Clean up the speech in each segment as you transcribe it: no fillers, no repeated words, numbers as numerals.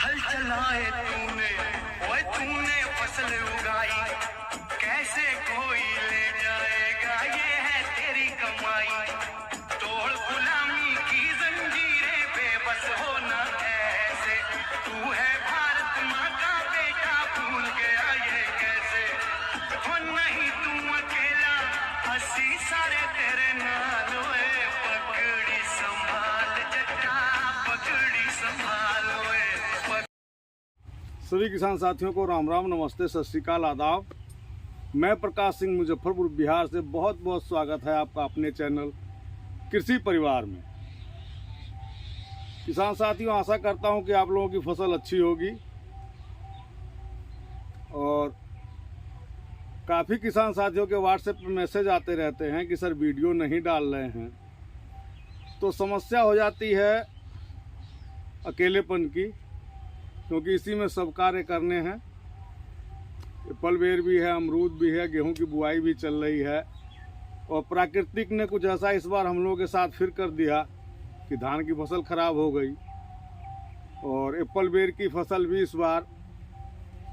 हल चलाए तूने, ओए तूने फसल उगाई, कैसे कोई ले जाएगा, ये है तेरी कमाई। तोड़ गुलामी की जंजीरें, बेबस होना ऐसे, तू है भारत माँ का बेटा, भूल गया ये कैसे। हो नहीं तू अकेला, हंसी सारे तेरे नाल, ओए पगड़ी संभाल जट्टा, पगड़ी संभाल ओए। सभी किसान साथियों को राम राम, नमस्ते, सत श्री अकाल, आदाब। मैं प्रकाश सिंह मुजफ्फरपुर बिहार से बहुत बहुत स्वागत है आपका अपने चैनल कृषि परिवार में। किसान साथियों, आशा करता हूं कि आप लोगों की फसल अच्छी होगी। और काफ़ी किसान साथियों के व्हाट्सएप पर मैसेज आते रहते हैं कि सर वीडियो नहीं डाल रहे हैं, तो समस्या हो जाती है अकेलेपन की, क्योंकि इसी में सब कार्य करने हैं। एप्पल बेर भी है, अमरूद भी है, गेहूं की बुआई भी चल रही है। और प्राकृतिक ने कुछ ऐसा इस बार हम लोगों के साथ फिर कर दिया कि धान की फसल खराब हो गई। और एप्पल बेर की फसल भी इस बार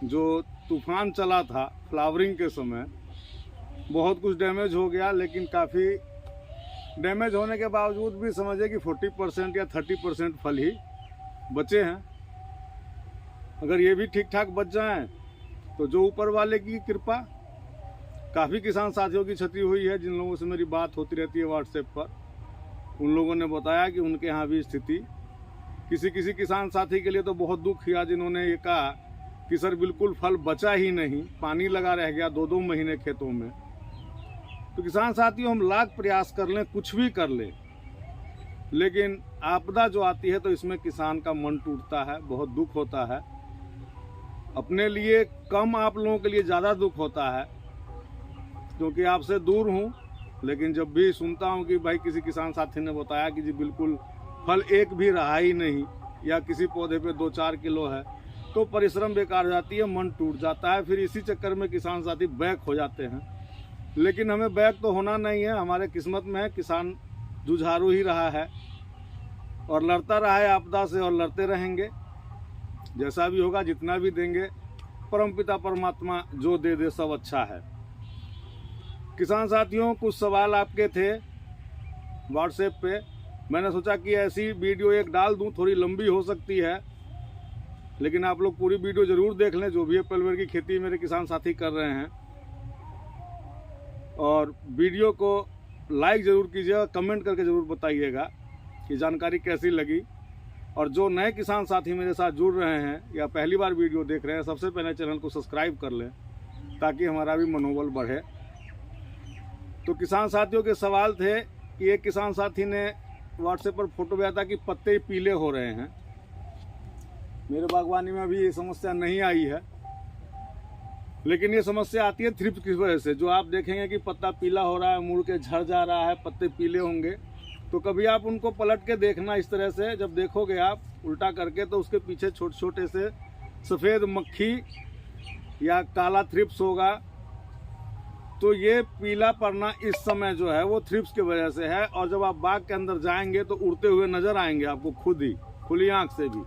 जो तूफान चला था फ्लावरिंग के समय, बहुत कुछ डैमेज हो गया। लेकिन काफ़ी डैमेज होने के बावजूद भी समझिए कि 40% या 30% फल ही बचे हैं। अगर ये भी ठीक ठाक बच जाएं तो जो ऊपर वाले की कृपा। काफ़ी किसान साथियों की क्षति हुई है, जिन लोगों से मेरी बात होती रहती है व्हाट्सएप पर, उन लोगों ने बताया कि उनके यहाँ भी स्थिति, किसी किसी किसान साथी के लिए तो बहुत दुख हुआ, जिन्होंने ये कहा कि सर बिल्कुल फल बचा ही नहीं, पानी लगा रह गया 2-2 महीने खेतों में। तो किसान साथियों, हम लाख प्रयास कर लें, कुछ भी कर लें, लेकिन आपदा जो आती है तो इसमें किसान का मन टूटता है, बहुत दुख होता है। अपने लिए कम, आप लोगों के लिए ज़्यादा दुख होता है, क्योंकि आपसे दूर हूँ। लेकिन जब भी सुनता हूँ कि भाई किसी किसान साथी ने बताया कि जी बिल्कुल फल एक भी रहा ही नहीं, या किसी पौधे पे 2-4 किलो है, तो परिश्रम बेकार जाती है, मन टूट जाता है। फिर इसी चक्कर में किसान साथी बैक हो जाते हैं। लेकिन हमें बैक तो होना नहीं है, हमारे किस्मत में है, किसान जुझारू ही रहा है और लड़ता रहा है आपदा से, और लड़ते रहेंगे। जैसा भी होगा, जितना भी देंगे, परमपिता परमात्मा जो दे दे सब अच्छा है। किसान साथियों, कुछ सवाल आपके थे व्हाट्सएप पे, मैंने सोचा कि ऐसी वीडियो एक डाल दूं, थोड़ी लंबी हो सकती है, लेकिन आप लोग पूरी वीडियो जरूर देख लें, जो भी एप्पल बेर की खेती मेरे किसान साथी कर रहे हैं। और वीडियो को लाइक ज़रूर कीजिएगा, कमेंट करके ज़रूर बताइएगा कि जानकारी कैसी लगी। और जो नए किसान साथी मेरे साथ जुड़ रहे हैं या पहली बार वीडियो देख रहे हैं, सबसे पहले चैनल को सब्सक्राइब कर लें, ताकि हमारा भी मनोबल बढ़े। तो किसान साथियों के सवाल थे कि एक किसान साथी ने व्हाट्सएप पर फोटो भेजा था कि पत्ते पीले हो रहे हैं। मेरे बागवानी में अभी ये समस्या नहीं आई है, लेकिन ये समस्या आती है थ्रिप्स की वजह से। जो आप देखेंगे कि पत्ता पीला हो रहा है, मुड़ के झड़ जा रहा है, पत्ते पीले होंगे, तो कभी आप उनको पलट के देखना इस तरह से। जब देखोगे आप उल्टा करके, तो उसके पीछे छोटे छोटे से सफ़ेद मक्खी या काला थ्रिप्स होगा। तो ये पीला पड़ना इस समय जो है वो थ्रिप्स की वजह से है। और जब आप बाग के अंदर जाएंगे तो उड़ते हुए नजर आएंगे आपको, खुद ही, खुली आंख से भी।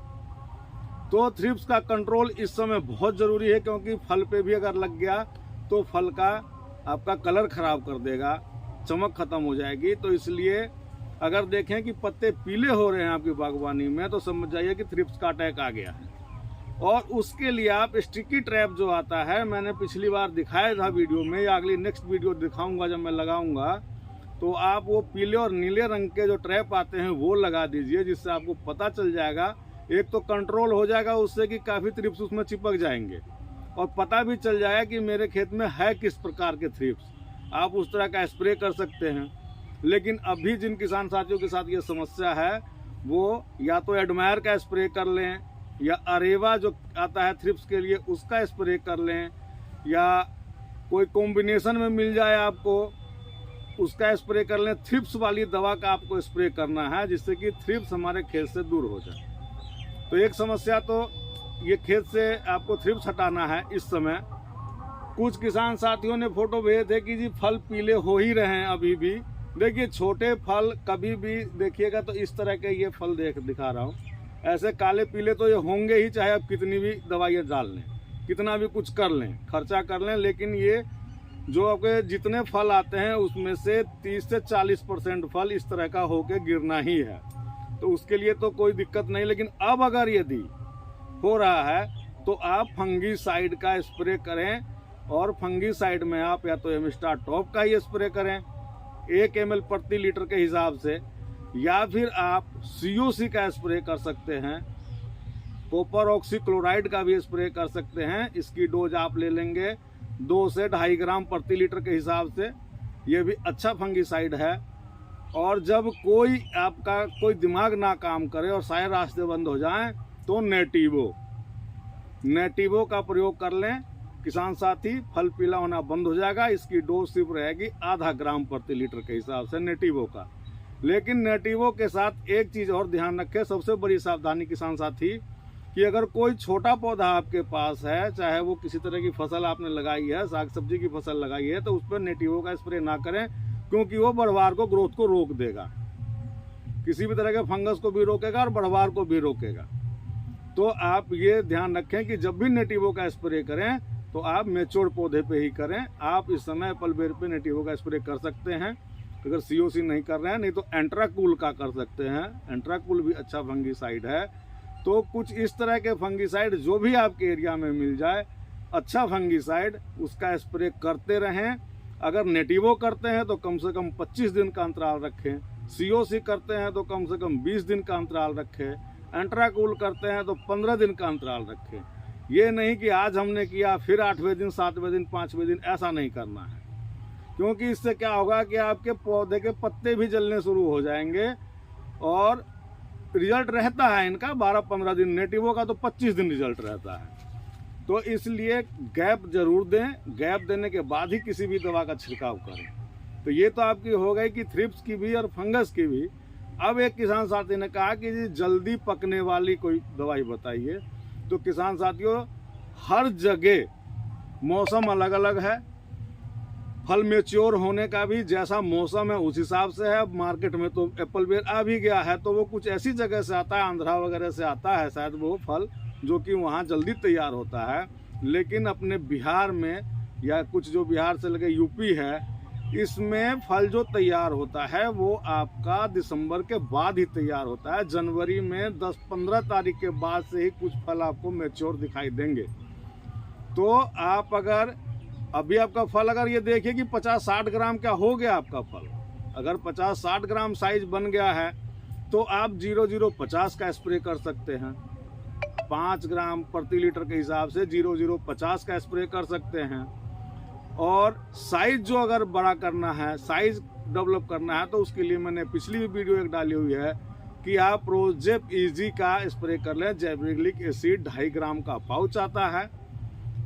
तो थ्रिप्स का कंट्रोल इस समय बहुत ज़रूरी है, क्योंकि फल पे भी अगर लग गया तो फल का आपका कलर ख़राब कर देगा, चमक ख़त्म हो जाएगी। तो इसलिए अगर देखें कि पत्ते पीले हो रहे हैं आपकी बागवानी में, तो समझ जाइए कि थ्रिप्स का अटैक आ गया है। और उसके लिए आप स्टिकी ट्रैप जो आता है, मैंने पिछली बार दिखाया था वीडियो में, या अगली नेक्स्ट वीडियो दिखाऊंगा जब मैं लगाऊंगा, तो आप वो पीले और नीले रंग के जो ट्रैप आते हैं वो लगा दीजिए, जिससे आपको पता चल जाएगा। एक तो कंट्रोल हो जाएगा उससे कि काफ़ी थ्रिप्स उसमें चिपक जाएंगे, और पता भी चल जाएगा कि मेरे खेत में है किस प्रकार के थ्रिप्स। आप उस तरह का स्प्रे कर सकते हैं। लेकिन अभी जिन किसान साथियों के साथ ये समस्या है, वो या तो एडमायर का स्प्रे कर लें, या अरेवा जो आता है थ्रिप्स के लिए उसका स्प्रे कर लें, या कोई कॉम्बिनेशन में मिल जाए आपको, उसका स्प्रे कर लें। थ्रिप्स वाली दवा का आपको स्प्रे करना है, जिससे कि थ्रिप्स हमारे खेत से दूर हो जाए। तो एक समस्या तो ये खेत से आपको थ्रिप्स हटाना है इस समय। कुछ किसान साथियों ने फोटो भेजे थे कि जी फल पीले हो ही रहे हैं अभी भी। देखिए छोटे फल कभी भी देखिएगा तो इस तरह के ये फल दिखा रहा हूँ, ऐसे काले पीले तो ये होंगे ही, चाहे आप कितनी भी दवाइयाँ डाल लें, कितना भी कुछ कर लें, खर्चा कर लें, लेकिन ये जो आपके जितने फल आते हैं उसमें से 30 से 40% फल इस तरह का होके गिरना ही है। तो उसके लिए तो कोई दिक्कत नहीं। लेकिन अब अगर यदि हो रहा है तो आप फंगीसाइड का स्प्रे करें, और फंगीसाइड में आप या तो एमिस्टार टॉप का ही स्प्रे करें 1 ml प्रति लीटर के हिसाब से, या फिर आप COC का स्प्रे कर सकते हैं, कॉपर ऑक्सीक्लोराइड का भी स्प्रे कर सकते हैं। इसकी डोज आप ले लेंगे 2 से 2.5 ग्राम प्रति लीटर के हिसाब से। ये भी अच्छा फंगीसाइड है। और जब कोई आपका कोई दिमाग ना काम करे और सारे रास्ते बंद हो जाएं तो नेटिवो का प्रयोग कर लें किसान साथी। फल पीला होना बंद हो जाएगा। इसकी डोज सिर्फ रहेगी 0.5 ग्राम प्रति लीटर के हिसाब से नेटिवो का। लेकिन नेटिवो के साथ एक चीज़ और ध्यान रखें, सबसे बड़ी सावधानी किसान साथी, कि अगर कोई छोटा पौधा आपके पास है, चाहे वो किसी तरह की फसल आपने लगाई है, साग सब्जी की फसल लगाई है, तो उस पर नेटिवो का स्प्रे ना करें, क्योंकि वो बढ़वार को, ग्रोथ को रोक देगा। किसी भी तरह के फंगस को भी रोकेगा और बढ़वार को भी रोकेगा। तो आप ये ध्यान रखें कि जब भी नेटिवो का स्प्रे करें तो आप मैच्योर पौधे पे ही करें। आप इस समय एप्पल बेर पे नेटिवो का स्प्रे कर सकते हैं अगर COC नहीं कर रहे हैं, नहीं तो एंट्राकूल का कर सकते हैं। एंट्राकूल भी अच्छा फंगीसाइड है। तो कुछ इस तरह के फंगीसाइड जो भी आपके एरिया में मिल जाए, अच्छा फंगीसाइड, उसका स्प्रे करते रहें। अगर नेटिवो करते हैं तो कम से कम 25 दिन का अंतराल रखें, COC करते हैं तो कम से कम 20 दिन का अंतराल रखें, एंट्राकूल करते हैं तो 15 दिन का अंतराल रखें। ये नहीं कि आज हमने किया फिर 8वें दिन, 7वें दिन, 5वें दिन, ऐसा नहीं करना है। क्योंकि इससे क्या होगा कि आपके पौधे के पत्ते भी जलने शुरू हो जाएंगे। और रिजल्ट रहता है इनका 12-15 दिन, नेटिवो का तो 25 दिन रिजल्ट रहता है। तो इसलिए गैप जरूर दें, गैप देने के बाद ही किसी भी दवा का छिड़काव करें। तो ये तो आपकी हो गई कि थ्रिप्स की भी और फंगस की भी। अब एक किसान साथी ने कहा कि जी जल्दी पकने वाली कोई दवाई बताइए। तो किसान साथियों, हर जगह मौसम अलग अलग है, फल मैच्योर होने का भी जैसा मौसम है उस हिसाब से है। मार्केट में तो एप्पल बेर आ भी गया है, तो वो कुछ ऐसी जगह से आता है, आंध्रा वगैरह से आता है शायद वो फल, जो कि वहाँ जल्दी तैयार होता है। लेकिन अपने बिहार में या कुछ जो बिहार से लगे यूपी है, इसमें फल जो तैयार होता है वो आपका दिसंबर के बाद ही तैयार होता है। जनवरी में 10-15 तारीख के बाद से ही कुछ फल आपको मैच्योर दिखाई देंगे। तो आप अगर अभी आपका फल अगर ये देखिए कि 50-60 ग्राम क्या हो गया आपका फल, अगर 50-60 ग्राम साइज बन गया है तो आप 0050 का स्प्रे कर सकते हैं। 5 ग्राम प्रति लीटर के हिसाब से 0050 का स्प्रे कर सकते हैं। और साइज जो अगर बड़ा करना है, साइज डेवलप करना है, तो उसके लिए मैंने पिछली भी वीडियो एक डाली हुई है कि आप प्रोजेप इजी का स्प्रे कर लें। जैविक एसिड 2.5 ग्राम का पाउच आता है,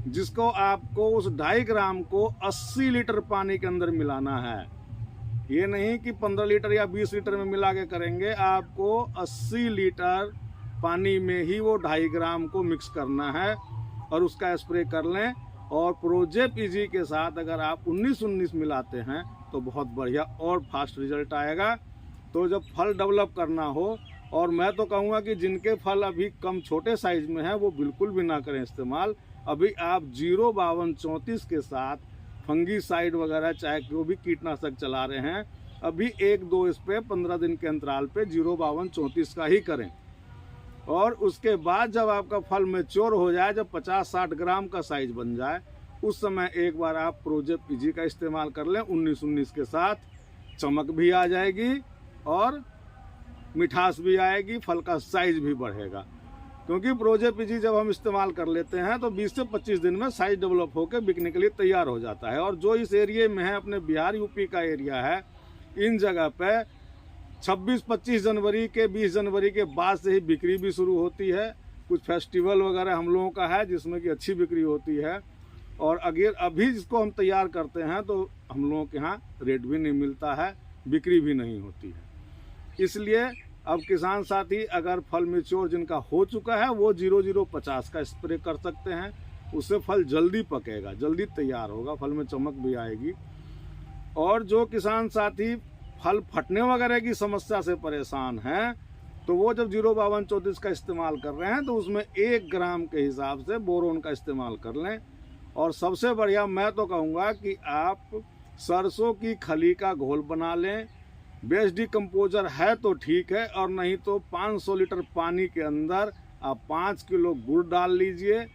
जिसको आपको उस 2.5 ग्राम को 80 लीटर पानी के अंदर मिलाना है। ये नहीं कि 15 लीटर या 20 लीटर में मिला के करेंगे, आपको 80 लीटर पानी में ही वो 2.5 ग्राम को मिक्स करना है और उसका स्प्रे कर लें। और प्रोजेप इजी के साथ अगर आप 19-19 मिलाते हैं तो बहुत बढ़िया और फास्ट रिजल्ट आएगा। तो जब फल डेवलप करना हो, और मैं तो कहूँगा कि जिनके फल अभी कम छोटे साइज में है वो बिल्कुल भी ना करें इस्तेमाल। अभी आप 05234 के साथ फंगीसाइड वगैरह चाहे जो भी कीटनाशक चला रहे हैं, अभी 1-2 स्प्रे 15 दिन के अंतराल पे 05234 का ही करें। और उसके बाद जब आपका फल मैच्योर हो जाए, जब 50-60 ग्राम का साइज बन जाए, उस समय एक बार आप प्रोजेप इजी का इस्तेमाल कर लें 19-19 के साथ। चमक भी आ जाएगी और मिठास भी आएगी, फल का साइज भी बढ़ेगा। क्योंकि प्रोजेप इजी जब हम इस्तेमाल कर लेते हैं तो 20 से 25 दिन में साइज डेवलप होकर बिकने के लिए तैयार हो जाता है। और जो इस एरिया में है, अपने बिहार यूपी का एरिया है, इन जगह पे 26-25 जनवरी के 20 जनवरी के बाद से ही बिक्री भी शुरू होती है। कुछ फेस्टिवल वगैरह हम लोगों का है जिसमें कि अच्छी बिक्री होती है। और अगर अभी जिसको हम तैयार करते हैं तो हम लोगों के यहाँ रेट भी नहीं मिलता है, बिक्री भी नहीं होती है। इसलिए अब किसान साथी अगर फल मैच्योर जिनका हो चुका है वो 0050 का स्प्रे कर सकते हैं। उससे फल जल्दी पकेगा, जल्दी तैयार होगा, फल में चमक भी आएगी। और जो किसान साथी फल फटने वगैरह की समस्या से परेशान हैं, तो वो जब 05234 का इस्तेमाल कर रहे हैं तो उसमें 1 ग्राम के हिसाब से बोरोन का इस्तेमाल कर लें। और सबसे बढ़िया मैं तो कहूँगा कि आप सरसों की खली का घोल बना लें। बेस्ट डिकम्पोजर है तो ठीक है, और नहीं तो 500 लीटर पानी के अंदर आप 5 किलो गुड़ डाल लीजिए।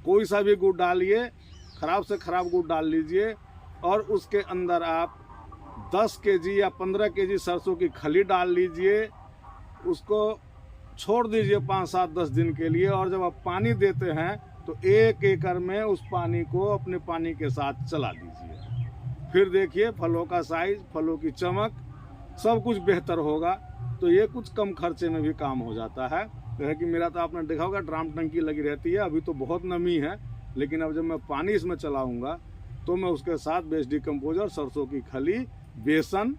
कोई सा भी गुड़ डालिए, ख़राब से ख़राब गुड़ डाल लीजिए, और उसके अंदर आप 10 केजी या 15 केजी सरसों की खली डाल लीजिए। उसको छोड़ दीजिए 5, 7, 10 दिन के लिए, और जब आप पानी देते हैं तो 1 एकड़ में उस पानी को अपने पानी के साथ चला दीजिए। फिर देखिए फलों का साइज, फलों की चमक, सब कुछ बेहतर होगा। तो ये कुछ कम खर्चे में भी काम हो जाता है। जैसे कि मेरा तो आपने देखा होगा ड्राम टंकी लगी रहती है, अभी तो बहुत नमी है, लेकिन अब जब मैं पानी इसमें चलाऊँगा तो मैं उसके साथ बेस्ट डिकम्पोजर, सरसों की खली, बेसन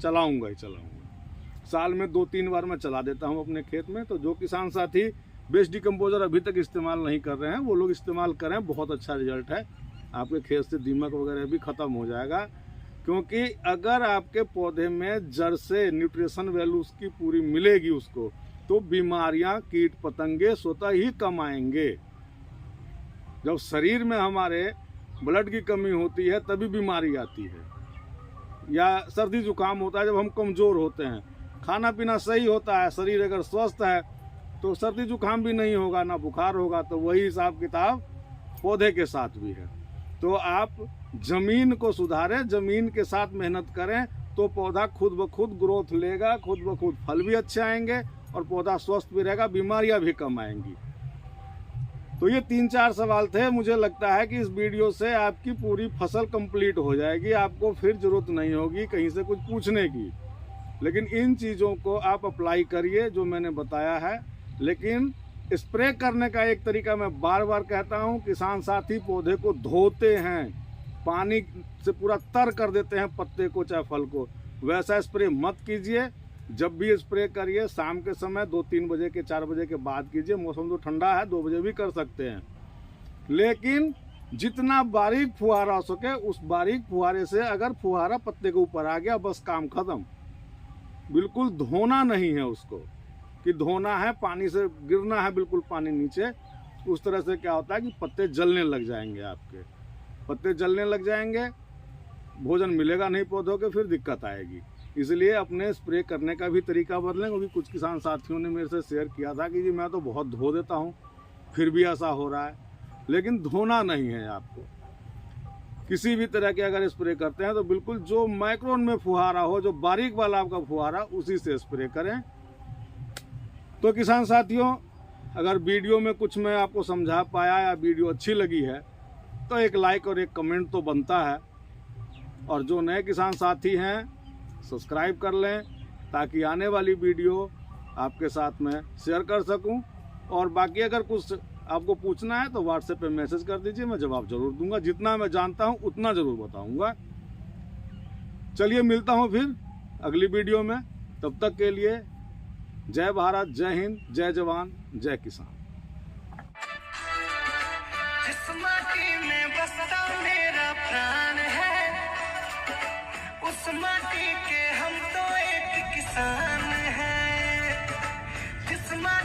चलाऊँगा ही चलाऊँगा। साल में 2-3 बार मैं चला देता हूँ अपने खेत में। तो जो किसान साथी बेस्ट डिकम्पोजर अभी तक इस्तेमाल नहीं कर रहे हैं वो लोग इस्तेमाल करें, बहुत अच्छा रिजल्ट है। आपके खेत से दीमक वगैरह भी ख़त्म हो जाएगा, क्योंकि अगर आपके पौधे में जड़ से न्यूट्रिशन वैल्यू उसकी पूरी मिलेगी उसको, तो बीमारियां, कीट पतंगे स्वतः ही कम आएंगे। जब शरीर में हमारे ब्लड की कमी होती है तभी बीमारी आती है, या सर्दी जुकाम होता है जब हम कमज़ोर होते हैं। खाना पीना सही होता है, शरीर अगर स्वस्थ है तो सर्दी जुकाम भी नहीं होगा, ना बुखार होगा। तो वही हिसाब किताब पौधे के साथ भी है। तो आप ज़मीन को सुधारें, ज़मीन के साथ मेहनत करें तो पौधा खुद ब खुद ग्रोथ लेगा, खुद ब खुद फल भी अच्छे आएंगे और पौधा स्वस्थ भी रहेगा, बीमारियां भी कम आएंगी। तो ये 3-4 सवाल थे। मुझे लगता है कि इस वीडियो से आपकी पूरी फसल कंप्लीट हो जाएगी, आपको फिर ज़रूरत नहीं होगी कहीं से कुछ पूछने की। लेकिन इन चीज़ों को आप अप्लाई करिए जो मैंने बताया है। लेकिन स्प्रे करने का एक तरीका मैं बार बार कहता हूँ, किसान साथी पौधे को धोते हैं, पानी से पूरा तर कर देते हैं पत्ते को चाहे फल को, वैसा स्प्रे मत कीजिए। जब भी स्प्रे करिए शाम के समय 2-3 बजे के 4 बजे के बाद कीजिए। मौसम तो ठंडा है, 2 बजे भी कर सकते हैं। लेकिन जितना बारीक फुहारा हो सके उस बारीक फुहारे से, अगर फुहारा पत्ते के ऊपर आ गया बस काम खत्म। बिल्कुल धोना नहीं है उसको, कि धोना है पानी से, गिरना है बिल्कुल पानी नीचे। उस तरह से क्या होता है कि पत्ते जलने लग जाएंगे, आपके पत्ते जलने लग जाएंगे, भोजन मिलेगा नहीं पौधों के, फिर दिक्कत आएगी। इसलिए अपने स्प्रे करने का भी तरीका बदलें। क्योंकि कुछ किसान साथियों ने मेरे से शेयर किया था कि जी मैं तो बहुत धो देता हूँ फिर भी ऐसा हो रहा है। लेकिन धोना नहीं है आपको। किसी भी तरह के अगर स्प्रे करते हैं तो बिल्कुल जो माइक्रोन में फुहारा हो, जो बारीक वाला आपका फुहारा, उसी से स्प्रे करें। तो किसान साथियों, अगर वीडियो में कुछ मैं आपको समझा पाया या वीडियो अच्छी लगी है तो एक लाइक और एक कमेंट तो बनता है। और जो नए किसान साथी हैं सब्सक्राइब कर लें, ताकि आने वाली वीडियो आपके साथ में शेयर कर सकूं। और बाकी अगर कुछ आपको पूछना है तो व्हाट्सएप पे मैसेज कर दीजिए, मैं जवाब जरूर दूंगा। जितना मैं जानता हूं उतना ज़रूर बताऊंगा। चलिए मिलता हूं फिर अगली वीडियो में। तब तक के लिए जय भारत, जय हिंद, जय जवान, जय किसान। जिस माटी में बसता मेरा प्राण है, उस माटी के हम तो एक किसान हैं। जिस माटी